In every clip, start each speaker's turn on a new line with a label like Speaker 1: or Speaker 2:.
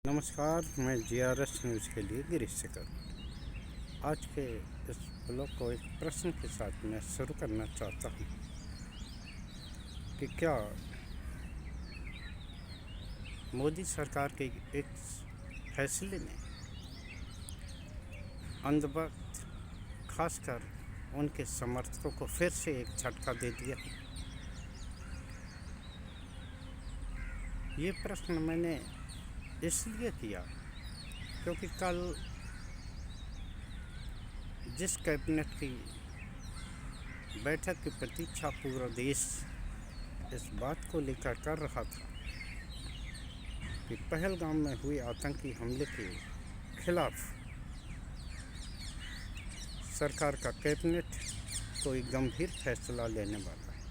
Speaker 1: नमस्कार, मैं GRS news के लिए गिरीश शेखर। आज के इस ब्लॉग को एक प्रश्न के साथ मैं शुरू करना चाहता हूँ कि क्या मोदी सरकार के एक फैसले ने अंधभक्त खासकर उनके समर्थकों को फिर से एक झटका दे दिया है। ये प्रश्न मैंने इसलिए किया क्योंकि कल जिस कैबिनेट की बैठक की प्रतीक्षा पूरा देश इस बात को लेकर कर रहा था कि पहलगाम में हुए आतंकी हमले के खिलाफ सरकार का कैबिनेट कोई गंभीर फैसला लेने वाला है।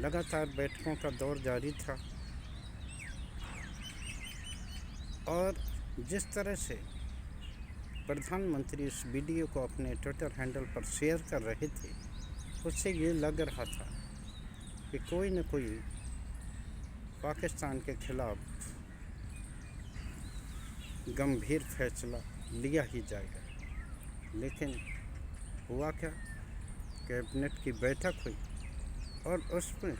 Speaker 1: लगातार बैठकों का दौर जारी था और जिस तरह से प्रधानमंत्री इस वीडियो को अपने ट्विटर हैंडल पर शेयर कर रहे थे, उससे ये लग रहा था कि कोई न कोई पाकिस्तान के खिलाफ गंभीर फैसला लिया ही जाएगा। लेकिन हुआ क्या, कैबिनेट की बैठक हुई और उसमें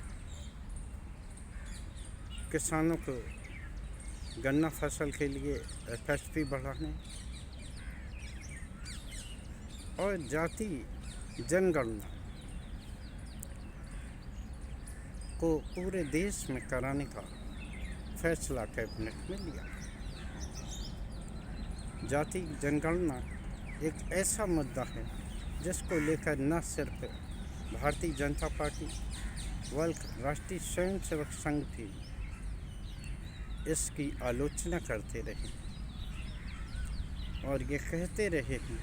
Speaker 1: किसानों को गन्ना फसल के लिए एफएसपी बढ़ाने और जाति जनगणना को पूरे देश में कराने का फैसला कैबिनेट में लिया। जाति जनगणना एक ऐसा मुद्दा है जिसको लेकर न सिर्फ भारतीय जनता पार्टी बल्कि राष्ट्रीय स्वयंसेवक संघ भी इसकी आलोचना करते रहे और ये कहते रहे हैं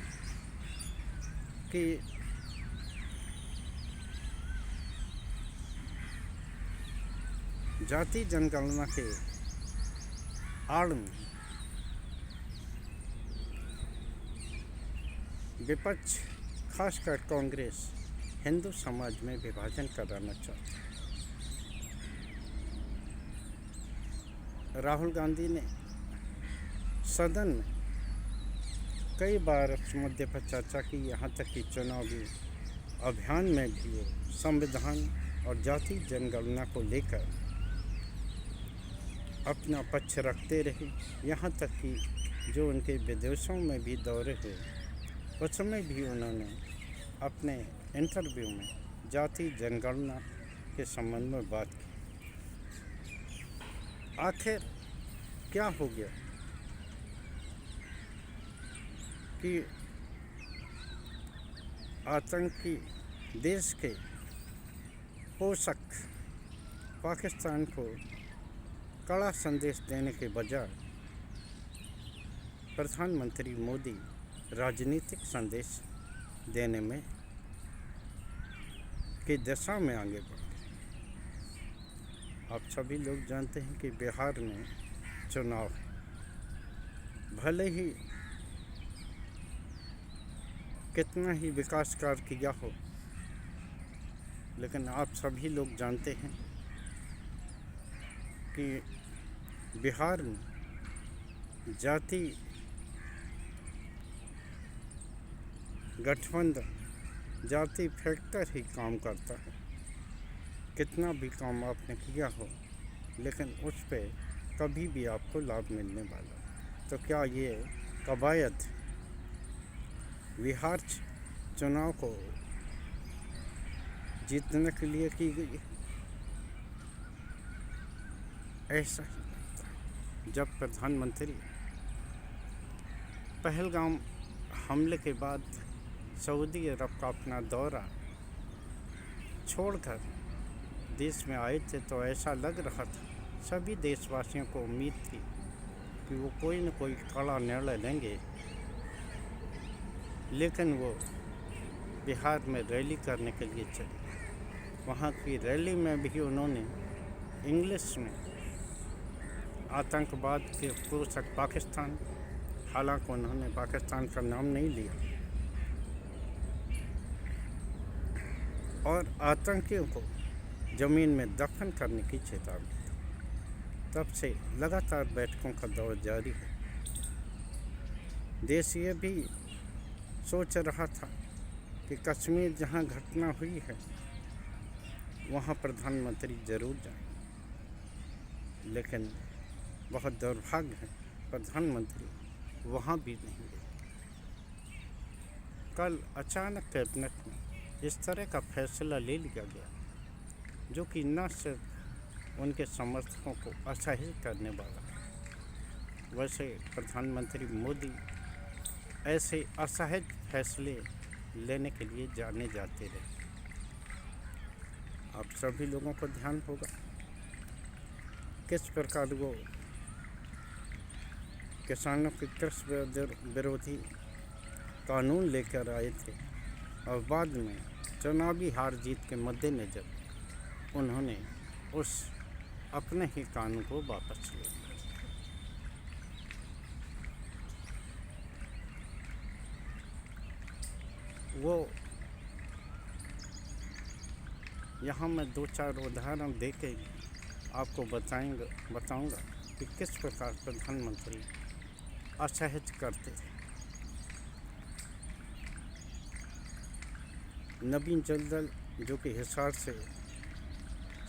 Speaker 1: कि जाति जनगणना के आड़ में विपक्ष खासकर कांग्रेस हिंदू समाज में विभाजन कराना चाहती है। राहुल गांधी ने सदन में कई बार इस मुद्दे पर चर्चा की, यहाँ तक कि चुनावी अभियान में भी वो संविधान और जाति जनगणना को लेकर अपना पक्ष रखते रहे। यहाँ तक कि जो उनके विदेशों में भी दौरे हुए, उस समय भी उन्होंने अपने इंटरव्यू में जाति जनगणना के संबंध में बात की। आखिर क्या हो गया कि आतंकी देश के पोषक पाकिस्तान को कड़ा संदेश देने के बजाय प्रधानमंत्री मोदी राजनीतिक संदेश देने में की दिशा में आगे बढ़े। आप सभी लोग जानते हैं कि बिहार में चुनाव भले ही कितना ही विकास कार्य किया हो, लेकिन आप सभी लोग जानते हैं कि बिहार में जाति गठबंधन जाति फैक्टर ही काम करता है। कितना भी काम आपने किया हो, लेकिन उस पे कभी भी आपको लाभ मिलने वाला। तो क्या ये कवायद बिहार चुनाव को जीतने के लिए की गई? ऐसा ही लगता है। जब प्रधानमंत्री पहलगाम हमले के बाद सऊदी अरब का अपना दौरा छोड़कर देश में आए थे, तो ऐसा लग रहा था, सभी देशवासियों को उम्मीद थी कि वो कोई न कोई कड़ा निर्णय लेंगे। लेकिन वो बिहार में रैली करने के लिए चले। वहाँ की रैली में भी उन्होंने इंग्लिश में आतंकवाद के पोषक पाकिस्तान, हालांकि उन्होंने पाकिस्तान का नाम नहीं लिया, और आतंकियों को ज़मीन में दफन करने की चेतावनी। तब से लगातार बैठकों का दौर जारी है। देश ये भी सोच रहा था कि कश्मीर जहां घटना हुई है वहां प्रधानमंत्री जरूर जाएं, लेकिन बहुत दुर्भाग्य है प्रधानमंत्री वहां भी नहीं गए। कल अचानक कैबिनेट में इस तरह का फैसला ले लिया गया जो कि न सिर्फ उनके समर्थकों को असहज करने वाला है। वैसे प्रधानमंत्री मोदी ऐसे असहज फैसले लेने के लिए जाने जाते रहे। आप सभी लोगों को ध्यान होगा किस प्रकार वो किसानों के कृषि विरोधी कानून लेकर आए थे और बाद में चुनावी हार जीत के मद्देनज़र उन्होंने उस अपने ही कानून को वापस ले लिया। वो यहाँ मैं 2-4 उदाहरण देके आपको बताऊंगा कि किस प्रकार प्रधानमंत्री असहज करते थे। नवीन जंदल जो कि हिसार से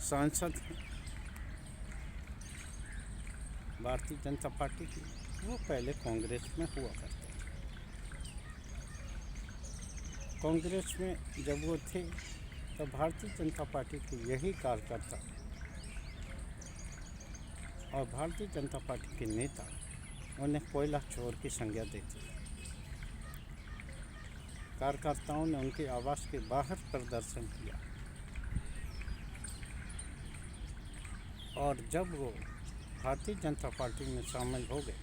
Speaker 1: सांसद हैं भारतीय जनता पार्टी की, वो पहले कांग्रेस में हुआ करते थे। कांग्रेस में जब वो थे तो भारतीय जनता पार्टी के यही कार्यकर्ता और भारतीय जनता पार्टी के नेता उन्हें कोयला चोर की संज्ञा देते थे। कार्यकर्ताओं ने उनके आवास के बाहर प्रदर्शन किया और जब वो भारतीय जनता पार्टी में शामिल हो गए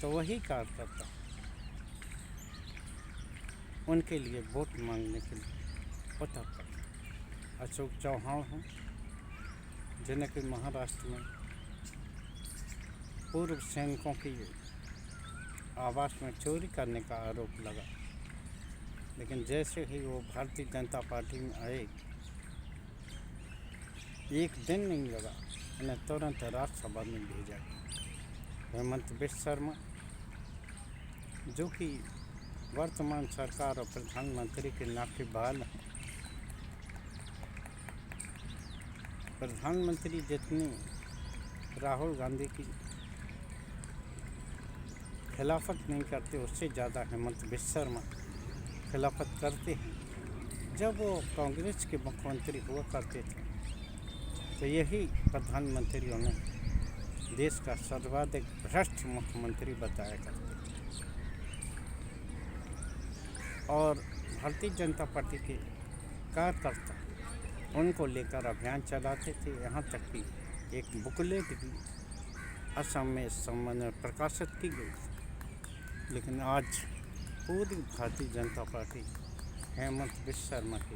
Speaker 1: तो वही कार्यकर्ता उनके लिए वोट मांगने के लिए उतर पड़े। अशोक चौहान हैं जिन्हें कि महाराष्ट्र में पूर्व सैनिकों की आवास में चोरी करने का आरोप लगा, लेकिन जैसे ही वो भारतीय जनता पार्टी में आए एक दिन नहीं लगा उन्हें तुरंत राज्यसभा में भेजा गया। हेमंत बिश्व शर्मा जो कि वर्तमान सरकार और प्रधानमंत्री के नाकेबाल हैं, प्रधानमंत्री जितनी राहुल गांधी की खिलाफत नहीं करते उससे ज़्यादा हेमंत बिश्व शर्मा खिलाफत करते हैं। जब वो कांग्रेस के मुख्यमंत्री हुआ करते थे तो यही प्रधानमंत्री उन्हें देश का सर्वाधिक भ्रष्ट मुख्यमंत्री बताया करते थे और भारतीय जनता पार्टी के कार्यकर्ता उनको लेकर अभियान चलाते थे। यहाँ तक कि एक बुकलेट भी असम में इस संबंध में प्रकाशित की गई। लेकिन आज पूरी भारतीय जनता पार्टी हेमंत बिश्व शर्मा के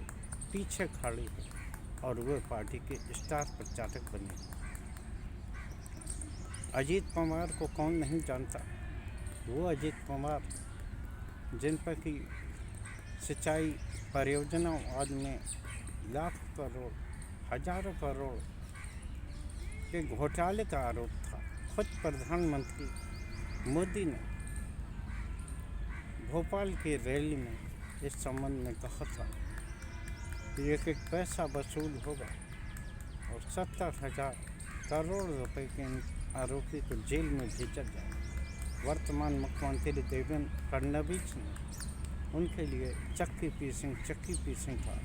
Speaker 1: पीछे खड़ी है और वह पार्टी के स्टार प्रचारक बने। अजीत पवार को कौन नहीं जानता। वो अजीत पवार जिन पर कि सिंचाई परियोजनाओं आदि में लाखों करोड़ हजारों करोड़ के घोटाले का आरोप था। खुद प्रधानमंत्री मोदी ने भोपाल की रैली में इस संबंध में कहा था कि एक पैसा वसूल होगा और 70,000 करोड़ रुपए के आरोपी को जेल में भेजा जाए। वर्तमान मुख्यमंत्री देवेंद्र फडणवीस ने उनके लिए चक्की पीसिंग का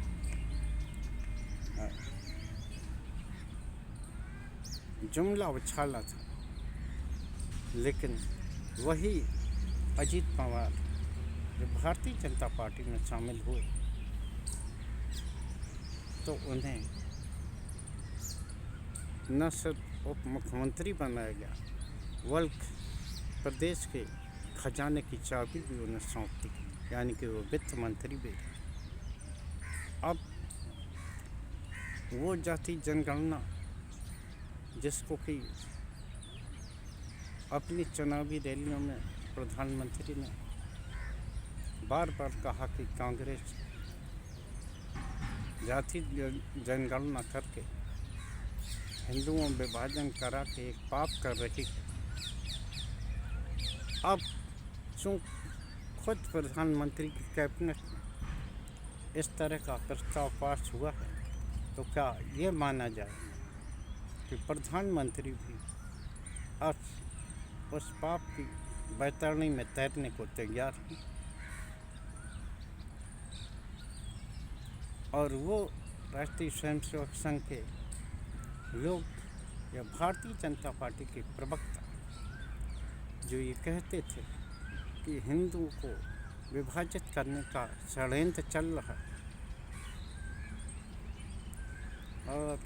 Speaker 1: जुमला उछाला था। लेकिन वही अजीत पवार जो भारतीय जनता पार्टी में शामिल हुए तो उन्हें न सिर्फ उप मुख्यमंत्री बनाया गया बल्कि प्रदेश के खजाने की चाबी भी उन्हें सौंप दी, यानी कि वो वित्त मंत्री भी। अब वो जाति जनगणना जिसको कि अपनी चुनावी रैलियों में प्रधानमंत्री ने बार बार कहा कि कांग्रेस जाति जनगणना करके हिंदुओं विभाजन करा के एक पाप कर रही है। अब चूँ खुद प्रधानमंत्री की कैबिनेट में इस तरह का प्रस्ताव पास हुआ है, तो क्या ये माना जाए कि प्रधानमंत्री भी अब उस पाप की बैतरणी में तैरने को तैयार हैं? और वो राष्ट्रीय स्वयंसेवक संघ के लोग या भारतीय जनता पार्टी के प्रवक्ता जो ये कहते थे कि हिंदुओं को विभाजित करने का षड्यंत्र चल रहा है और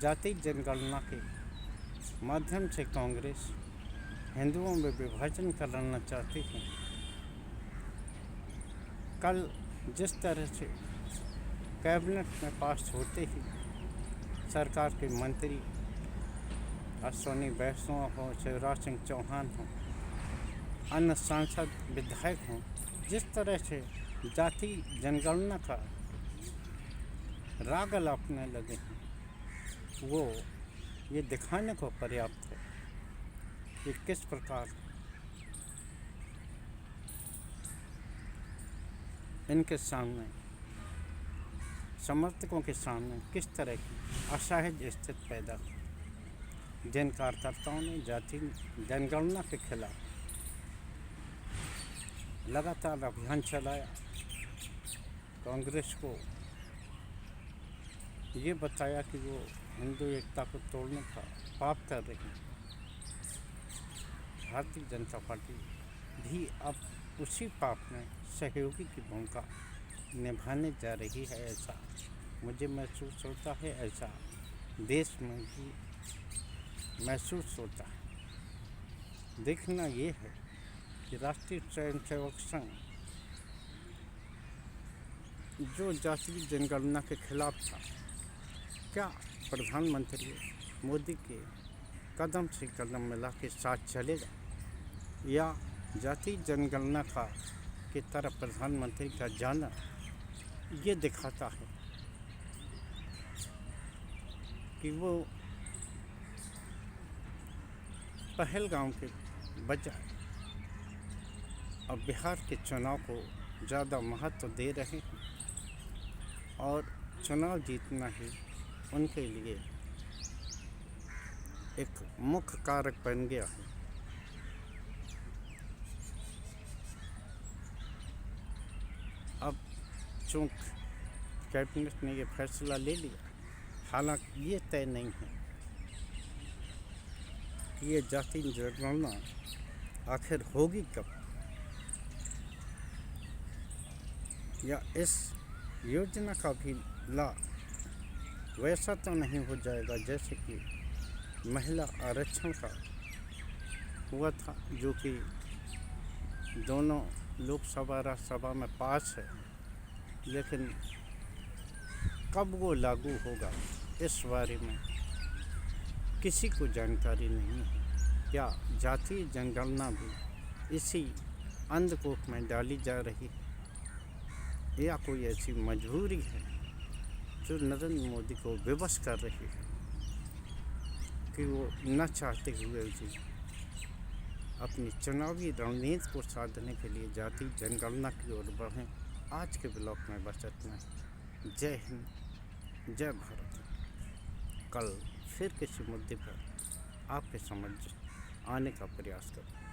Speaker 1: जाति जनगणना के माध्यम से कांग्रेस हिंदुओं में विभाजन करना चाहती है। कल जिस तरह से कैबिनेट में पास होते ही सरकार के मंत्री अश्विनी वैष्णव हो, शिवराज सिंह चौहान हो, अन्य सांसद विधायक हों, जिस तरह से जाति जनगणना का राग अलापने लगे हैं, वो ये दिखाने को पर्याप्त है कि किस प्रकार इनके सामने समर्थकों के सामने किस तरह की असहज स्थिति पैदा हुई। जिन कार्यकर्ताओं ने जाति जनगणना के खिलाफ लगातार अभियान चलाया, कांग्रेस को ये बताया कि वो हिंदू एकता को तोड़ने का पाप कर रही है, भारतीय जनता पार्टी भी अब उसी पाप में सहयोगी की भूमिका निभाने जा रही है। ऐसा मुझे महसूस होता है, ऐसा देश में भी महसूस होता है। देखना ये है कि राष्ट्रीय स्वयंसेवक संघ जो जाति जनगणना के खिलाफ था, क्या प्रधानमंत्री मोदी के कदम से कदम मिला के साथ चलेगा या जाति जनगणना का की तरफ प्रधानमंत्री का जाना ये दिखाता है कि वो पहलगाम के बजाय अब बिहार के चुनाव को ज़्यादा महत्व दे रहे हैं और चुनाव जीतना ही उनके लिए एक मुख्य कारक बन गया है। अब चूँकि कैबिनेट ने ये फैसला ले लिया, हालांकि ये तय नहीं है कि ये जाति जनगणना आखिर होगी कब, या इस योजना का भी लाभ वैसा तो नहीं हो जाएगा जैसे कि महिला आरक्षण का हुआ था, जो कि दोनों लोकसभा राज्यसभा में पास है, लेकिन कब वो लागू होगा इस बारे में किसी को जानकारी नहीं है। क्या जातीय जनगणना भी इसी अंधकूप में डाली जा रही है या कोई ऐसी मजबूरी है जो नरेंद्र मोदी को विवश कर रही है कि वो न चाहते हुए भी अपनी चुनावी रणनीति को साधने के लिए जाति जनगणना की ओर बढ़ें। आज के ब्लॉग में बस इतना ही। जय हिंद, जय भारत। कल फिर किसी मुद्दे पर आपके समझ आने का प्रयास करूँ।